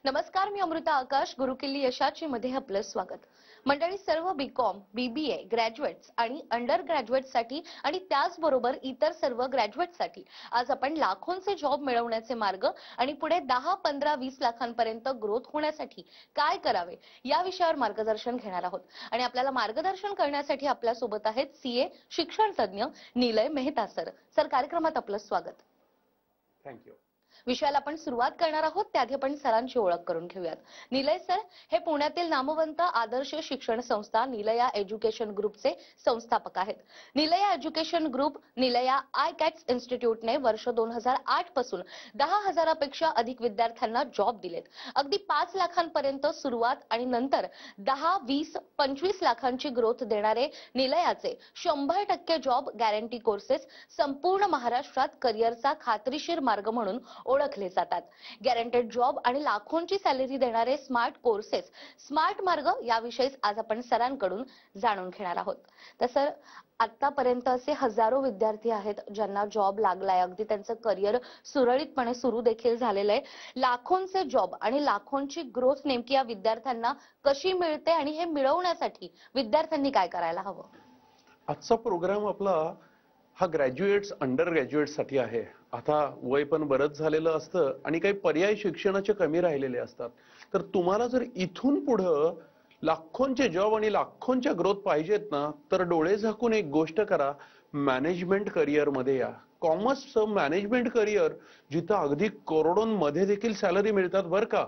नमस्कार, मी अमृता आकाश. गुरुकिल्ली यशाची मध्ये आपलं स्वागत. मंडळी, सर्व बीकॉम, बीबीए ग्रॅज्युएट्स आणि अंडर ग्रॅज्युएटसाठी आणि त्याचबरोबर इतर सर्व ग्रॅज्युएटसाठी आज आपण लाखोंचे जॉब मिळवण्याचे मार्ग आणि पुढे 10, 15, 20 लाखांपर्यंत ग्रोथ होण्यासाठी काय करावे या विषयावर मार्गदर्शन घेणार आहोत. आणि आपल्याला मार्गदर्शन करण्यासाठी आपल्या सोबत आहेत सीए शिक्षण तज्ञ निलय मेहता सर. सर, कार्यक्रमात आपलं स्वागत. थँक्यू. विषयाला आपण सुरुवात करणार आहोत त्याआधी आपण सरांची ओळख करून घेऊयात. निलय सर हे पुण्यातील नामवंत आदर्श शिक्षण संस्था निलया एज्युकेशन ग्रुपचे संस्थापक आहेत. निलया एज्युकेशन ग्रुप निलया आयकॅट्स इन्स्टिट्यूटने वर्ष 2008 पासून 10,000पेक्षा अधिक विद्यार्थ्यांना जॉब दिलेत. अगदी 5 लाखांपर्यंत सुरुवात आणि नंतर 10, 20, 25 लाखांची ग्रोथ देणारे निलयाचे 100% जॉब गॅरंटी कोर्सेस संपूर्ण महाराष्ट्रात करिअरचा खात्रीशीर मार्ग म्हणून ओळखले जातात. गॅरंटेड जॉब आणि लाखोंची सॅलरी देणारे स्मार्ट कोर्सेस, स्मार्ट मार्ग याविषयी आज आपण सरांकडून जाणून घेणार आहोत. तर सर, आतापर्यंत असे हजारो विद्यार्थी आहेत ज्यांना जॉब लागलाय, अगदी त्यांचं करिअर सुरळीतपणे सुरू देखील झालेलं आहे. लाखोंचे जॉब आणि लाखोंची ग्रोथ नेमकी या विद्यार्थ्यांना कशी मिळते आणि हे मिळवण्यासाठी विद्यार्थ्यांनी काय करायला हवं? आजचा प्रोग्राम आपला हा ग्रॅज्युएट्स अंडर ग्रॅज्युएट साठी आहे. आता वय पण बरंच झालेलं असतं आणि काही पर्याय शिक्षणाचे कमी राहिलेले असतात. तर तुम्हाला जर इथून पुढं लाखोंचे जॉब आणि लाखोंच्या ग्रोथ पाहिजेत ना, तर डोळे झाकून एक गोष्ट करा, मॅनेजमेंट करिअर मध्ये या. कॉमर्सचं मॅनेजमेंट करिअर जिथं अगदी करोडोंमध्ये देखील सॅलरी मिळतात बरं का.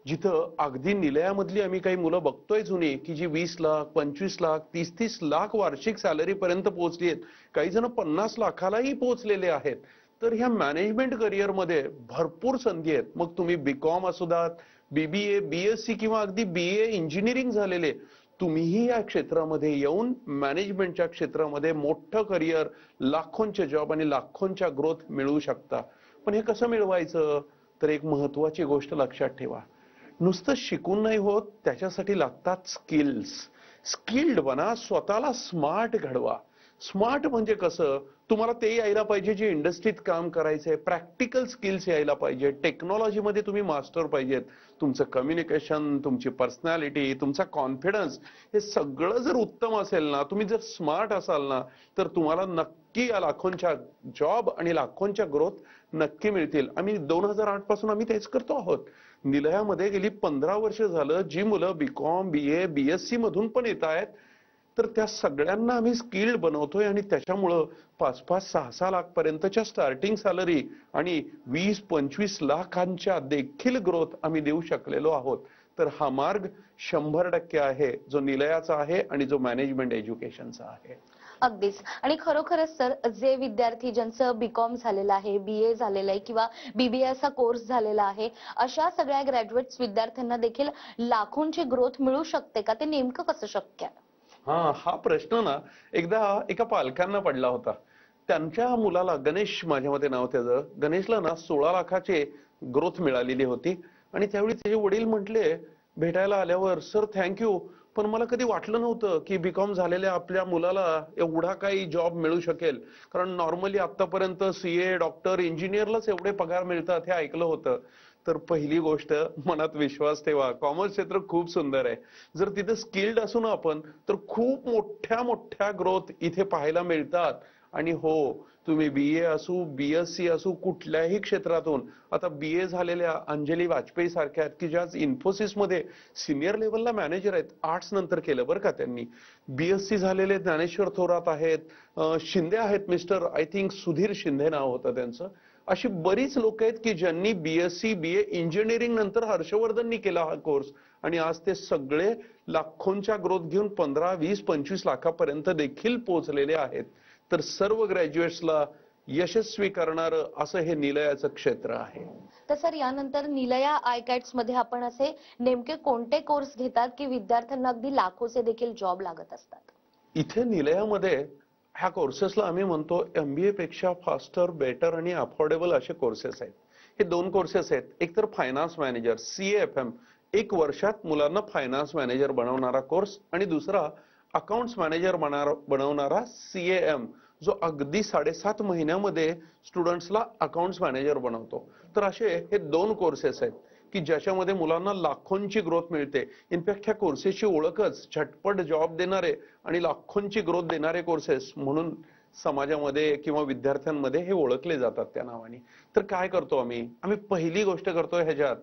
जिथं अगदी निलयामधली आम्ही काही मुलं बघतोय जुनी की जी 20 लाख, 25 लाख, 30-30 लाख वार्षिक सॅलरी पर्यंत पोहोचली आहेत. काही जण 50 लाखालाही पोहोचलेले आहेत. तर ह्या मॅनेजमेंट करिअर मध्ये भरपूर संधी आहेत. मग तुम्ही बीकॉम असू द्यात, बीबीए, बीएससी किंवा अगदी बीए इंजिनिअरिंग झालेले, तुम्हीही या क्षेत्रामध्ये येऊन मॅनेजमेंटच्या क्षेत्रामध्ये मोठं करिअर, लाखोंचे जॉब आणि लाखोंच्या ग्रोथ मिळवू शकता. पण हे कसं मिळवायचं? तर एक महत्वाची गोष्ट लक्षात ठेवा, नुसतं शिकून नाही होत, त्याच्यासाठी लागतात स्किल्स. स्किल्ड बना, स्वतःला स्मार्ट घडवा. स्मार्ट म्हणजे कसं? तुम्हाला ते यायला पाहिजे जे इंडस्ट्रीत काम करायचंय. प्रॅक्टिकल स्किल्स यायला पाहिजे. टेक्नॉलॉजीमध्ये तुम्ही मास्टर पाहिजेत. तुमचं कम्युनिकेशन, तुमची पर्सनॅलिटी, तुमचा कॉन्फिडन्स हे सगळं जर उत्तम असेल ना, तुम्ही जर स्मार्ट असाल ना, तर तुम्हाला नक्की या लाखोंच्या जॉब आणि लाखोंच्या ग्रोथ नक्की मिळतील. आम्ही 2008 पासून आम्ही तेच करतो आहोत. निलयामध्ये गेली 15 वर्ष झालं जी मुलं बीकॉम, बीए, बीएससी मधून पण येत आहेत, तर त्या सगळ्यांना आम्ही स्किल्ड बनवतोय आणि त्याच्यामुळं 5-5, 6-6 लाख पर्यंतच्या स्टार्टिंग सॅलरी आणि 20-25 लाखांच्या देखील ग्रोथ आम्ही देऊ शकलेलो आहोत. तर हा मार्ग 100% आहे जो निलयाचा आहे आणि जो मॅनेजमेंट एज्युकेशनचा आहे. अगदीच. आणि खरोखरच सर, जे विद्यार्थी ज्यांचं बीकॉम झालेलं आहे, बीए झालेलं आहे किंवा बीबीए असा कोर्स झालेला आहे, अशा सगळ्या ग्रॅज्युएट्स विद्यार्थ्यांना देखील लाखोंची ग्रोथ मिळू शकते का? ते नेमकं कसं शक्य आहे? हा प्रश्न ना एकदा एका पालकांना पडला होता. त्यांच्या मुलाला, गणेश माझ्या मते नाव त्याचं, गणेशला ना 16 लाखाची ग्रोथ मिळालेली होती. आणि त्यावेळी त्याचे वडील म्हटले भेटायला आल्यावर, सर थँक्यू, पण मला कधी वाटलं नव्हतं की बीकॉम झालेल्या आपल्या मुलाला एवढा काही जॉब मिळू शकेल. कारण नॉर्मली आतापर्यंत सीए, डॉक्टर, इंजिनियरलाच एवढे पगार मिळतात हे ऐकलं होतं. तर पहिली गोष्ट, मनात विश्वास ठेवा, कॉमर्स क्षेत्र खूप सुंदर आहे. जर तिथे स्किल्ड असू ना आपण, तर खूप मोठ्या मोठ्या ग्रोथ इथे पाहायला मिळतात. आणि हो, तुम्ही बीए असू, बीएससी असू, कुठल्याही क्षेत्रातून, आता बीए झालेल्या अंजली वाजपेयी सारख्या आहेत की ज्या इन्फोसिस मध्ये सिनियर लेवलला मॅनेजर आहेत, आर्ट्स नंतर केलं बरं का त्यांनी. बीएससी झालेले ज्ञानेश्वर थोरात आहेत, शिंदे आहेत, mister I think Sudhir Shinde नाव होतं त्यांचं. अशी बरीच लोक आहेत की ज्यांनी बीएससी, बीए इंजिनिअरिंग नंतर हर्षवर्धननी केला हा कोर्स आणि आज ते सगळे लाखोंच्या ग्रोथ घेऊन 15, 20, 25 लाखापर्यंत देखील पोहोचलेले आहेत. तर सर्व ग्रॅज्युएट्सला यशस्वी करणारं असं हे निलयाचं क्षेत्र आहे. तर सर, यानंतर निलया आयकॅट्स मध्ये आपण असे नेमके कोणते कोर्स घेतात की विद्यार्थ्यांना अगदी लाखोचे देखील जॉब लागत असतात? इथे निलयामध्ये ह्या कोर्सेसला आम्ही म्हणतो एमबीए पेक्षा फास्टर, बेटर आणि अफोर्डेबल असे कोर्सेस आहेत. हे 2 कोर्सेस आहेत. एक तर फायनान्स मॅनेजर CAFM, 1 वर्षात मुलांना फायनान्स मॅनेजर बनवणारा कोर्स, आणि दुसरा अकाउंट्स मॅनेजर बनवणारा CAM, जो अगदी 7.5 महिन्यामध्ये स्टुडंट्सला अकाउंट्स मॅनेजर बनवतो. तर असे हे 2 कोर्सेस आहेत. की ज्याच्यामध्ये मुलांना लाखोंची ग्रोथ मिळते. इनफॅक्ट ह्या कोर्सेसची ओळखच झटपट जॉब देणारे आणि लाखोंची ग्रोथ देणारे कोर्सेस म्हणून समाजामध्ये किंवा विद्यार्थ्यांमध्ये हे ओळखले जातात त्या नावाने. तर काय करतो आम्ही पहिली गोष्ट करतो ह्याच्यात,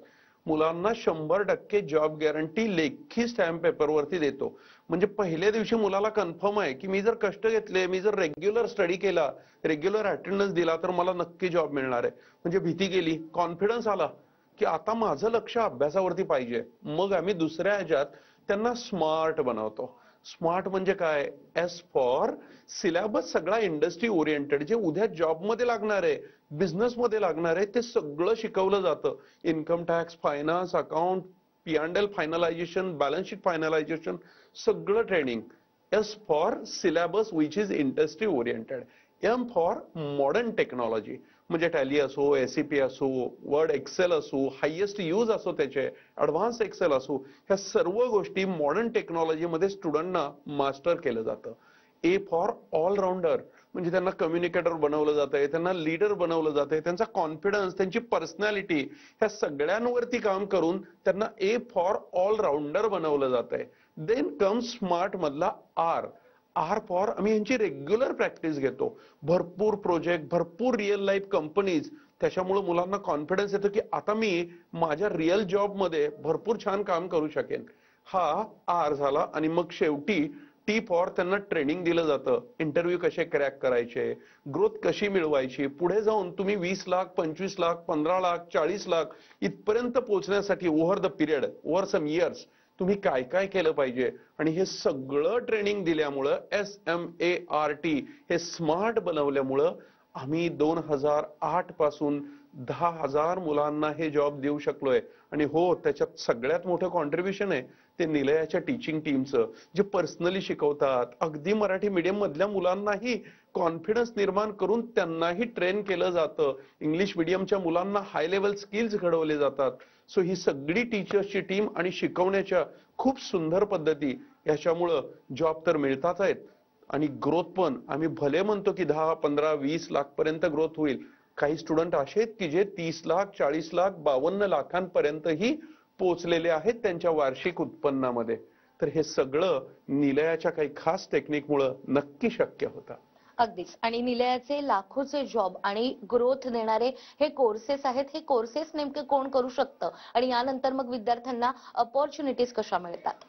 मुलांना 100% जॉब गॅरंटी लेखी स्टॅम्प पेपरवरती देतो. म्हणजे पहिल्या दिवशी मुलाला कन्फर्म आहे की मी जर कष्ट घेतले, मी जर रेग्युलर स्टडी केला, रेग्युलर अटेंडन्स दिला तर मला नक्की जॉब मिळणार आहे. म्हणजे भीती गेली, कॉन्फिडन्स आला की आता माझं लक्ष अभ्यासावरती पाहिजे. मग आम्ही दुसऱ्या ह्याच्यात त्यांना स्मार्ट बनवतो. स्मार्ट म्हणजे काय? एस फॉर सिलेबस सगळा इंडस्ट्री ओरिएंटेड, जे उद्या जॉबमध्ये लागणार आहे, बिझनेसमध्ये लागणार आहे, ते सगळं शिकवलं जातं. Income tax, finance, account, P&L finalization, balance sheet finalization, सगळं training. S for syllabus which is industry oriented. M for modern technology, म्हणजे टॅली असो, SAP असो, वर्ड एक्सेल असो, हायेस्ट यूज असो त्याचे, ऍडव्हान्स एक्सेल असो, ह्या सर्व गोष्टी मॉडर्न टेक्नॉलॉजीमध्ये स्टुडंटना मास्टर केलं जातं. ए फॉर ऑलराऊंडर, म्हणजे त्यांना कम्युनिकेटर बनवलं जातंय, त्यांना लीडर बनवलं जातंय, त्यांचा कॉन्फिडन्स, त्यांची पर्सनॅलिटी, ह्या सगळ्यांवरती काम करून त्यांना ए फॉर ऑलराऊंडर बनवलं जातंय. देन कम स्मार्ट मधला आर. आर फॉर आम्ही यांची रेग्युलर प्रॅक्टिस घेतो. भरपूर प्रोजेक्ट, भरपूर रिअल लाईफ कंपनीज, त्याच्यामुळे मुलांना कॉन्फिडन्स येतो की आता मी माझ्या रिअल जॉबमध्ये भरपूर छान काम करू शकेन. हा आर झाला. आणि मग शेवटी टी फॉर त्यांना ट्रेनिंग दिलं जातं. इंटरव्ह्यू कसे क्रॅक करायचे, ग्रोथ कशी मिळवायची, पुढे जाऊन तुम्ही 20 लाख, 25 लाख, 15 लाख, 40 लाख इथपर्यंत पोहोचण्यासाठी over the period, over some years तुम्ही काय काय केलं पाहिजे. आणि हे सगळं ट्रेनिंग दिल्यामुळं SMART हे स्मार्ट बनवल्यामुळं आम्ही 2008 पासून 10,000 मुलांना हे जॉब देऊ शकलोय. आणि हो, त्याच्यात सगळ्यात मोठं कॉन्ट्रीब्युशन आहे ते निलयाच्या टीचिंग टीमचं, जे पर्सनली शिकवतात. अगदी मराठी मीडियम मधल्या मुलांनाही कॉन्फिडन्स निर्माण करून त्यांनाही ट्रेन केलं जातं. इंग्लिश मीडियमच्या मुलांना हाय लेवल स्किल्स घडवले जातात. सो ही सगळी टीचर्सची टीम आणि शिकवण्याच्या खूप सुंदर पद्धती, याच्यामुळं जॉब तर मिळतात आहेत आणि ग्रोथ पण आम्ही भले म्हणतो की 10, 15, 20 लाख पर्यंत ग्रोथ होईल. काही स्टुडंट असे आहेत की जे 30 लाख, 40 लाख, 52 लाखांपर्यंतही पोहोचलेले आहेत त्यांच्या वार्षिक उत्पन्नामध्ये. तर हे सगळं निलयाच्या काही खास टेक्निकमुळे नक्की शक्य होतं. अगदीच. आणि निलयाचे लाखोचे जॉब आणि ग्रोथ देणारे हे कोर्सेस आहेत. हे कोर्सेस नेमके कोण करू शकतं आणि यानंतर मग विद्यार्थ्यांना अपॉर्च्युनिटीज कशा मिळतात?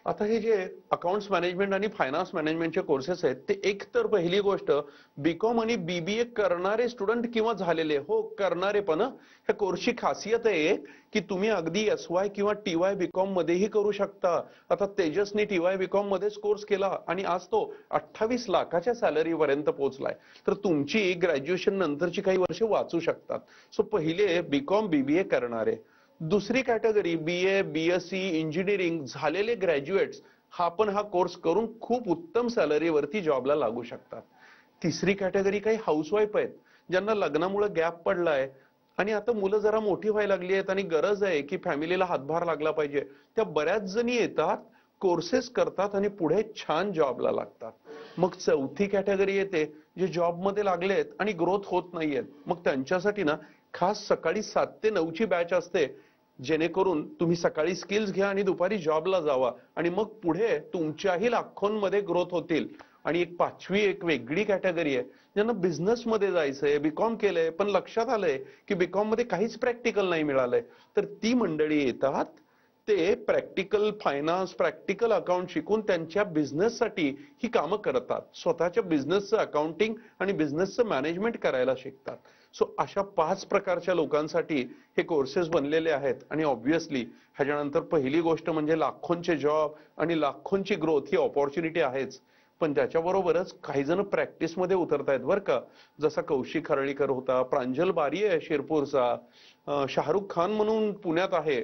आता हे जे अकाउंट्स मॅनेजमेंट आणि फायनान्स मॅनेजमेंटचे कोर्सेस आहेत, ते एक तर पहिली गोष्ट बीकॉम आणि BBA करणारे स्टुडंट किंवा झालेले, हो करणारे पण, ह्या कोर्सची खासियत आहे की तुम्ही अगदी SY किंवा TY बीकॉम मध्येही करू शकता. आता तेजसनी TY बीकॉम मध्येच कोर्स केला आणि आज तो 28 लाखाच्या सॅलरी पर्यंत पोहोचलाय. तर तुमची ग्रॅज्युएशन नंतरची काही वर्ष वाचू शकतात. सो पहिले बीकॉम BBA करणारे. दुसरी कॅटेगरी BA, BSc, इंजिनिअरिंग झालेले ग्रॅज्युएट्स, हा कोर्स करून खूप उत्तम सॅलरीवरती जॉबला लागू शकतात. तिसरी कॅटेगरी काही हाऊसवाईफ आहेत, ज्यांना लग्नामुळे गॅप पडलाय आणि आता मुलं जरा मोठी व्हायला लागली आहेत आणि गरज आहे की फॅमिलीला हातभार लागला पाहिजे. त्या बऱ्याच जणी येतात, कोर्सेस करतात आणि पुढे छान जॉबला लागतात. मग चौथी कॅटेगरी येते जे जॉबमध्ये लागलेत आणि ग्रोथ होत नाहीयेत. मग त्यांच्यासाठी ना खास सकाळी 7 ते 9 ची बॅच असते, जेणेकरून तुम्ही सकाळी स्किल्स घ्या आणि दुपारी जॉबला जावा आणि मग पुढे तुमच्याही लाखोंमध्ये ग्रोथ होतील. आणि एक पाचवी एक वेगळी कॅटेगरी आहे, ज्यांना बिझनेस मध्ये जायचंय, बीकॉम केलंय पण लक्षात आलंय की बीकॉम मध्ये काहीच प्रॅक्टिकल नाही मिळालंय. तर ती मंडळी येतात, ते प्रॅक्टिकल फायनान्स, प्रॅक्टिकल अकाउंट शिकून त्यांच्या बिझनेससाठी ही कामं करतात. स्वतःच्या बिझनेसचं अकाउंटिंग आणि बिझनेसचं मॅनेजमेंट करायला शिकतात. सो अशा 5 प्रकारच्या लोकांसाठी हे कोर्सेस बनलेले आहेत. आणि ऑब्व्हियसली ह्याच्यानंतर पहिली गोष्ट म्हणजे लाखोंचे जॉब आणि लाखोंची ग्रोथ ही ऑपॉर्च्युनिटी आहेच. पण त्याच्याबरोबरच काही जण प्रॅक्टिसमध्ये उतरतायत बरं का. जसा कौशिक हरळीकर होता, प्रांजल बारी आहे शिरपूरचा, शाहरुख खान म्हणून पुण्यात आहे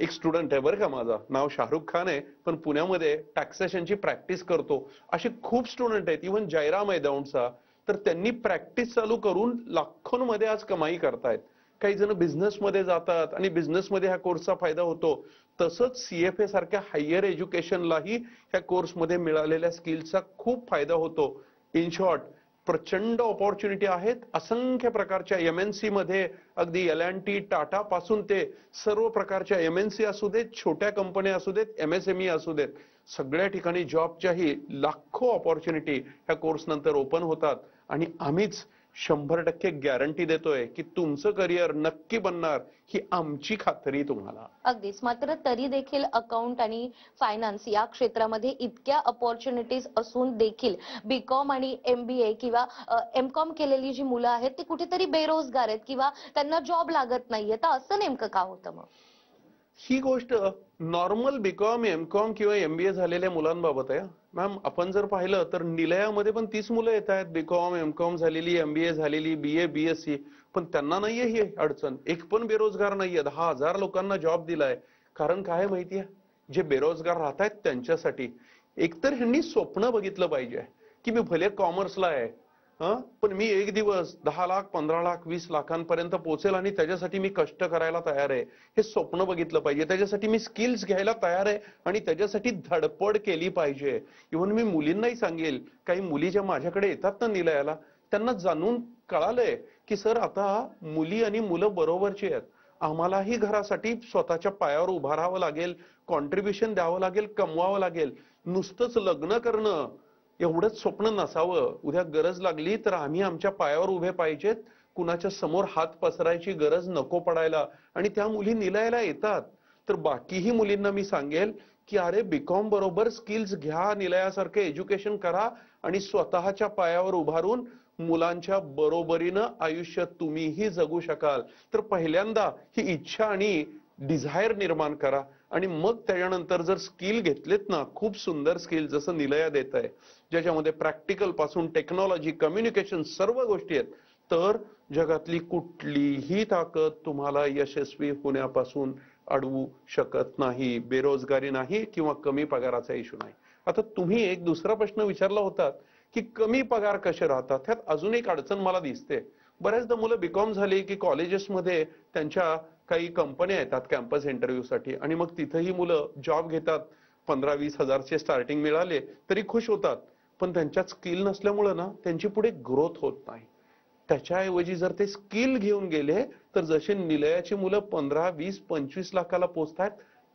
एक स्टुडंट आहे बरं का, माझा नाव शाहरुख खान आहे पण पुण्यामध्ये टॅक्सेशनची प्रॅक्टिस करतो. असे खूप स्टुडंट आहेत. इव्हन जयराम आहे दौंडचा, तर त्यांनी प्रॅक्टिस चालू करून लाखोंमध्ये आज कमाई करतायत. काही जण बिझनेसमध्ये जातात आणि बिझनेसमध्ये ह्या कोर्सचा फायदा होतो. तसंच CFA सारख्या हायर एज्युकेशनलाही ह्या कोर्समध्ये मिळालेल्या स्किल्सचा खूप फायदा होतो. इन शॉर्ट, प्रचंड ऑपॉर्च्युनिटी आहेत. असंख्य प्रकारच्या MNC मध्ये, अगदी L&T, टाटा पासून ते सर्व प्रकारच्या MNC असू देत, छोट्या कंपन्या असू देत, MSME असू देत, सगळ्या ठिकाणी जॉबच्याही लाखो ऑपॉर्च्युनिटी ह्या कोर्स नंतर ओपन होतात. आणि आम्हीच 100% गॅरंटी देतोय की तुमचं करिअर नक्की बनणार, ही आमची खात्री तुम्हाला. अगदीच. मात्र तरी देखील अकाउंट आणि फायनान्स या क्षेत्रामध्ये इतक्या अपॉर्च्युनिटीज असून देखील बीकॉम आणि MBA किंवा MCOM केलेली जी मुलं आहेत ती कुठेतरी बेरोजगार आहेत किंवा त्यांना जॉब लागत नाहीये, तर असं नेमकं का होतं मग? ही गोष्ट नॉर्मल बीकॉम, MCOM किंवा MBA झालेल्या मुलांबाबत आहे. मॅम, आपण जर पाहिलं तर निलयामध्ये पण 30 मुलं येत आहेत, बीकॉम, MCOM झालेली, MBA झालेली, BA, BSc, पण त्यांना नाहीये ही अडचण. एक पण बेरोजगार नाहीये. 10,000 लोकांना जॉब दिलाय. कारण काय माहितीये, जे बेरोजगार राहत आहेत त्यांच्यासाठी एकतर ह्यांनी स्वप्न बघितलं पाहिजे की मी भले कॉमर्सला आहे, पण मी एक दिवस 10 लाख, 15 लाख, 20 लाखांपर्यंत पोहोचेल आणि त्याच्यासाठी मी कष्ट करायला तयार आहे, हे स्वप्न बघितलं पाहिजे. त्याच्यासाठी मी स्किल्स घ्यायला तयार आहे आणि त्याच्यासाठी धडपड केली पाहिजे. इव्हन मी मुलींनाही सांगेल, काही मुली ज्या माझ्याकडे येतात ना निलयाला, त्यांना जाणून कळालंय की सर आता मुली आणि मुलं बरोबरची आहेत. आम्हालाही घरासाठी स्वतःच्या पायावर उभा राहावं लागेल, कॉन्ट्रीब्युशन द्यावं लागेल, कमवावं लागेल. नुसतंच लग्न करणं एवढंच स्वप्न नसावं. उद्या गरज लागली तर आम्ही आमच्या पायावर उभे पाहिजेत. कुणाच्या समोर हात पसरायची गरज नको पडायला. आणि त्या मुली निलयाला येतात. तर बाकीही मुलींना मी सांगेल की अरे बीकॉम बरोबर स्किल्स घ्या, निलयासारखे एज्युकेशन करा आणि स्वतःच्या पायावर उभारून मुलांच्या बरोबरीनं आयुष्य तुम्हीही जगू शकाल. तर पहिल्यांदा ही इच्छा आणि डिझायर निर्माण करा आणि मग त्याच्यानंतर जर स्किल घेतलेत ना, खूप सुंदर स्किल जसं निलया देत आहे, ज्याच्यामध्ये प्रॅक्टिकल पासून टेक्नॉलॉजी, कम्युनिकेशन सर्व गोष्टी आहेत, तर जगातली कुठलीही ताकद तुम्हाला यशस्वी होण्यापासून अडवू शकत नाही. बेरोजगारी नाही किंवा कमी पगाराचा इश्यू नाही. आता तुम्ही एक दुसरा प्रश्न विचारला होता की कमी पगार कसे राहतात. ह्यात अजून एक अडचण मला दिसते. बऱ्याचदा मुलं बीकॉम झाली की कॉलेजेसमध्ये त्यांच्या काही कंपन्या येतात कॅम्पस इंटरव्ह्यूसाठी आणि मग तिथेही मुलं जॉब घेतात. 15-20 हजारचे स्टार्टिंग मिळाले तरी खुश होतात, पण त्यांच्यात स्किल नसल्यामुळे ना त्यांची पुढे ग्रोथ होत नाही. त्याच्याऐवजी जर ते स्किल घेऊन गेले तर जसे निलयाची मुलं 15, 20, 25 लाखाला पोहोचतात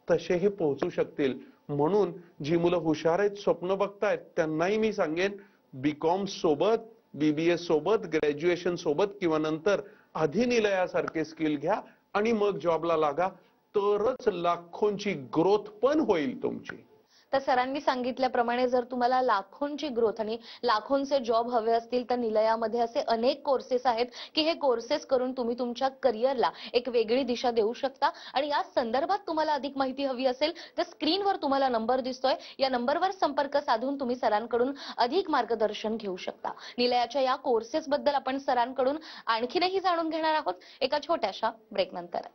तसे हे पोहोचू शकतील. म्हणून जी मुलं हुशार आहेत, स्वप्न बघतायत, त्यांनाही मी सांगेन बीकॉम सोबत, BBA सोबत, ग्रॅज्युएशन सोबत किंवा नंतर आधी निलयासारखे स्किल घ्या आणि मग जॉबला लागा, तरच लाखोंची ग्रोथ पण होईल तुमची. तर सरांनी सांगितल्याप्रमाणे जर तुम्हाला लाखोंची ग्रोथ आणि लाखोंचे जॉब हवे असतील तर निलयामध्ये असे अनेक कोर्सेस आहेत की हे कोर्सेस करून तुम्ही तुमच्या करिअरला एक वेगळी दिशा देऊ शकता. आणि या संदर्भात तुम्हाला अधिक माहिती हवी असेल तर स्क्रीनवर तुम्हाला नंबर दिसतोय, या नंबरवर संपर्क साधून तुम्ही सरांकडून अधिक मार्गदर्शन घेऊ शकता. निलयाच्या या कोर्सेस बद्दल आपण सरांकडून आणखीनही जाणून घेणार आहोत एका छोट्याशा ब्रेक नंतर.